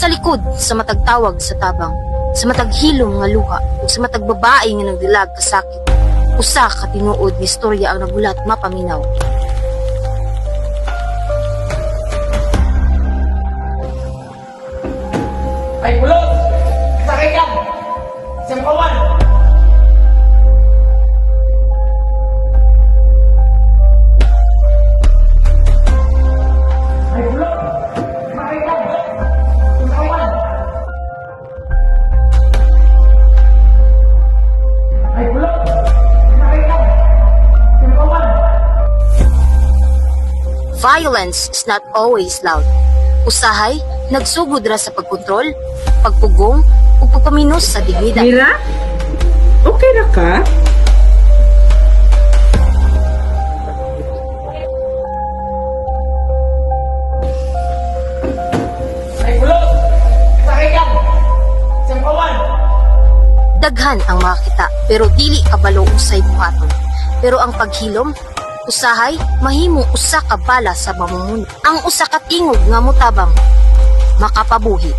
sa likod sa matag tawag sa tabang, sa matag hilom nga luha, ug sa matag babae nga nagdilag kasakit. Usa ka tinuod nga istorya ang nagulat mapaminaw. Ay, kulot! Sakay ka! Siyampawan! Ay, kulot! Sakay ka! Siyampawan! Ay, kulot! Sakay ka! Siyampawan! Violence is not always loud. Usahay, nagsugod ra sa pagkontrol, pagpugong, ug pagpaminos sa dignidad. Mira? Okay na ka? Ay, kulot! Sakay ka! Siyampawan! Daghan ang makita, pero dili kabalo usay buhaton. Pero ang paghilom, usahay, mahimong usa ka bala sa mamumuno. Ang usa ka tingog nga mutabang, makapabuhi.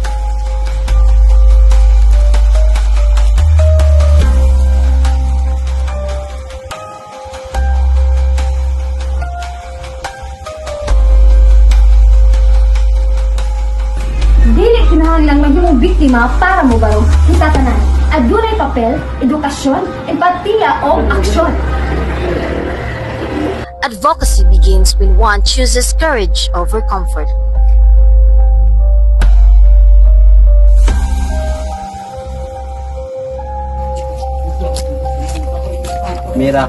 Dili kinahanglang maghimong biktima para mo baro kita tanan. Adunay papel, edukasyon, empatiya o aksyon. Advocacy begins when one chooses courage over comfort. Mira,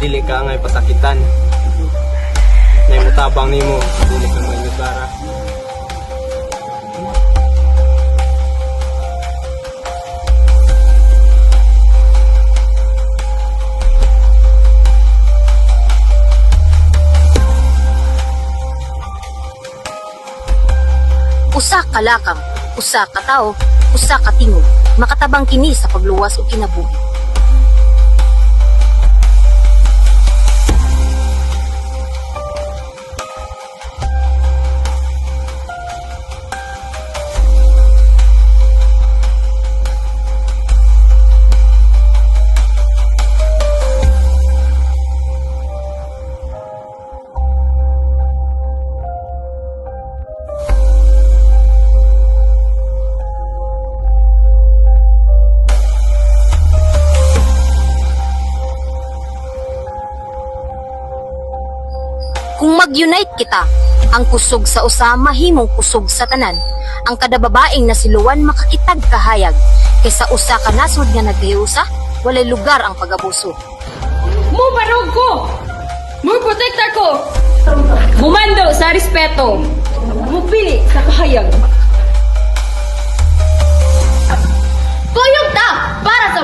dili ka ngay pasakitan. Nay mutabang nimo, dili ka mainyugara. Usa ka lakang, usa ka tao, usa ka tingog, makatabang kini sa pagluwas ug kinabuhi. Kung mag-unite kita, ang kusog sa usa mahimong kusog sa tanan. Ang kada babaeng nasiluwan makakitag kahayag. Kaysa usa ka nasod nga naghiusa, walay lugar ang pag-abuso. Mubarog ko! Muprotekta ko! Bumando sa respeto! Mupili sa kahayag! Tuyog ta para sa